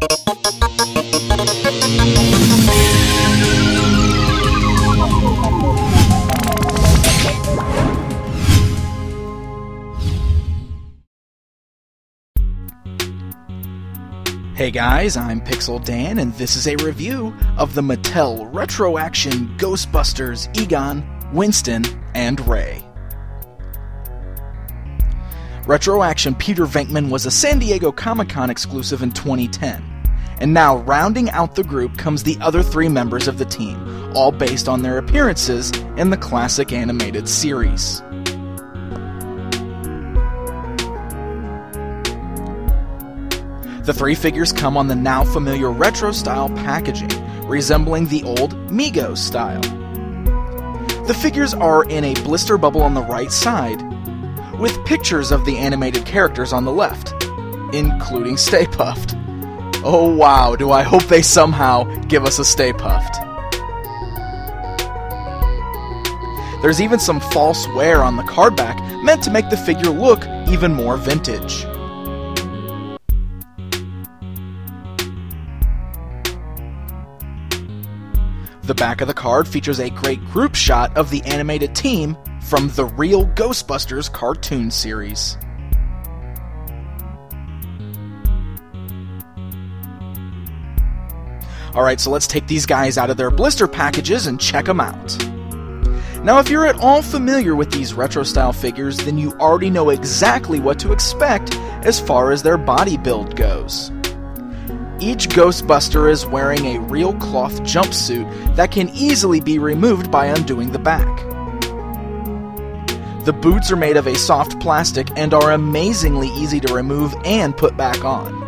Hey guys, I'm Pixel Dan, and this is a review of the Mattel Retro Action Ghostbusters Egon, Winston, and Ray. Retro Action Peter Venkman was a San Diego Comic-Con exclusive in 2010, and now rounding out the group comes the other three members of the team, all based on their appearances in the classic animated series. The three figures come on the now familiar retro-style packaging, resembling the old Mego style. The figures are in a blister bubble on the right side, with pictures of the animated characters on the left, including Stay Puft. Oh wow, do I hope they somehow give us a Stay Puft. There's even some false wear on the card back, meant to make the figure look even more vintage. The back of the card features a great group shot of the animated team from the real Ghostbusters cartoon series. Alright, so let's take these guys out of their blister packages and check them out. Now, if you're at all familiar with these retro-style figures, then you already know exactly what to expect as far as their body build goes. Each Ghostbuster is wearing a real cloth jumpsuit that can easily be removed by undoing the back. The boots are made of a soft plastic and are amazingly easy to remove and put back on.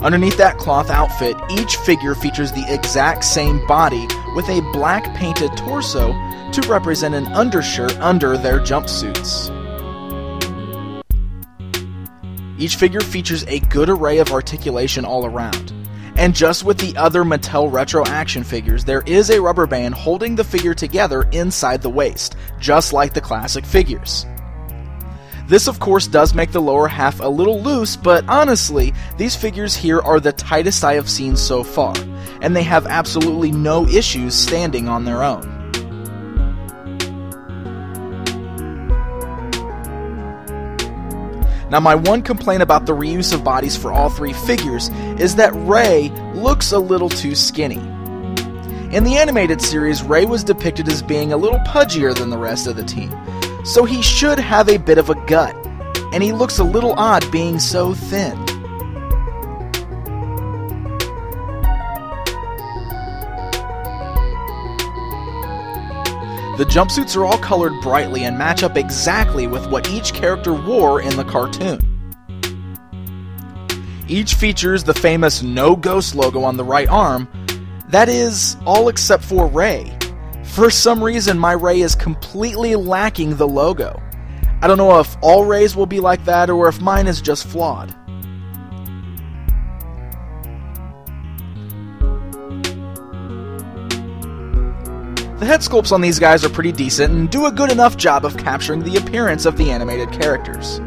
Underneath that cloth outfit, each figure features the exact same body with a black painted torso to represent an undershirt under their jumpsuits. Each figure features a good array of articulation all around. And just with the other Mattel Retro Action figures, there is a rubber band holding the figure together inside the waist, just like the classic figures. This of course does make the lower half a little loose, but honestly, these figures here are the tightest I have seen so far, and they have absolutely no issues standing on their own. Now, my one complaint about the reuse of bodies for all three figures is that Ray looks a little too skinny. In the animated series, Ray was depicted as being a little pudgier than the rest of the team, so he should have a bit of a gut, and he looks a little odd being so thin. The jumpsuits are all colored brightly and match up exactly with what each character wore in the cartoon. Each features the famous No Ghost logo on the right arm. That is, all except for Ray. For some reason, my Ray is completely lacking the logo. I don't know if all Rays will be like that or if mine is just flawed. The head sculpts on these guys are pretty decent and do a good enough job of capturing the appearance of the animated characters.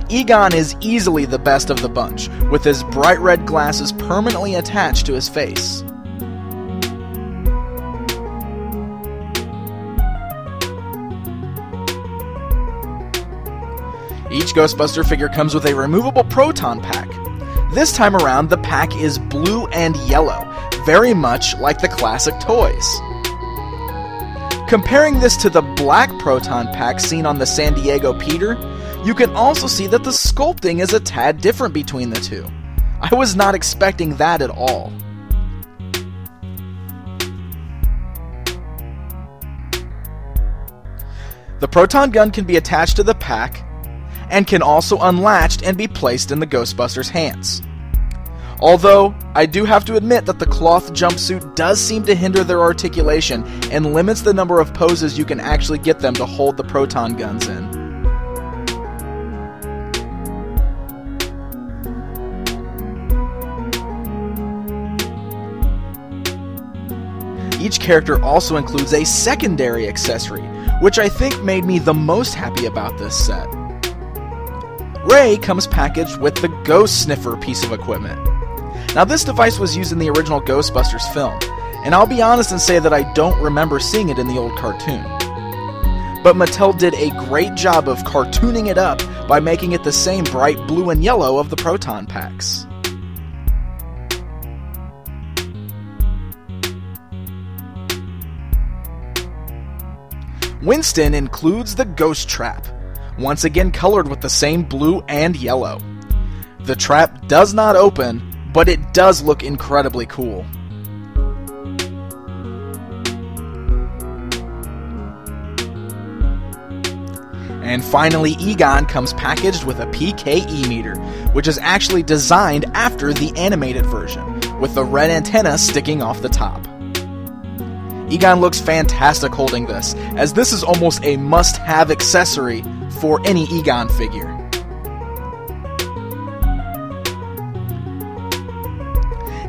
Egon is easily the best of the bunch, with his bright red glasses permanently attached to his face. Each Ghostbuster figure comes with a removable proton pack. This time around, the pack is blue and yellow, very much like the classic toys. Comparing this to the black proton pack seen on the San Diego Peter, you can also see that the sculpting is a tad different between the two. I was not expecting that at all. The proton gun can be attached to the pack, and can also unlatched and be placed in the Ghostbusters' hands. Although, I do have to admit that the cloth jumpsuit does seem to hinder their articulation and limits the number of poses you can actually get them to hold the proton guns in. Each character also includes a secondary accessory, which I think made me the most happy about this set. Ray comes packaged with the Ghost Sniffer piece of equipment. Now this device was used in the original Ghostbusters film, and I'll be honest and say that I don't remember seeing it in the old cartoon. But Mattel did a great job of cartooning it up by making it the same bright blue and yellow of the proton packs. Winston includes the Ghost Trap, once again colored with the same blue and yellow. The trap does not open, but it does look incredibly cool. And finally, Egon comes packaged with a PKE meter, which is actually designed after the animated version, with the red antenna sticking off the top. Egon looks fantastic holding this, as this is almost a must-have accessory for any Egon figure.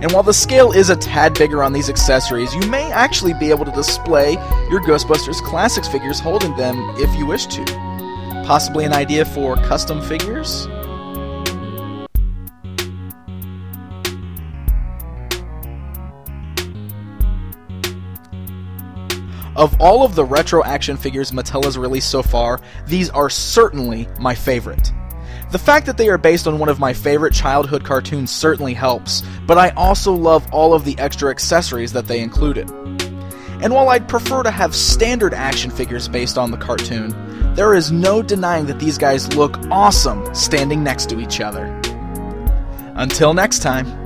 And while the scale is a tad bigger on these accessories, you may actually be able to display your Ghostbusters Classics figures holding them if you wish to. Possibly an idea for custom figures? Of all of the retro action figures Mattel has released so far, these are certainly my favorite. The fact that they are based on one of my favorite childhood cartoons certainly helps, but I also love all of the extra accessories that they included. And while I'd prefer to have standard action figures based on the cartoon, there is no denying that these guys look awesome standing next to each other. Until next time.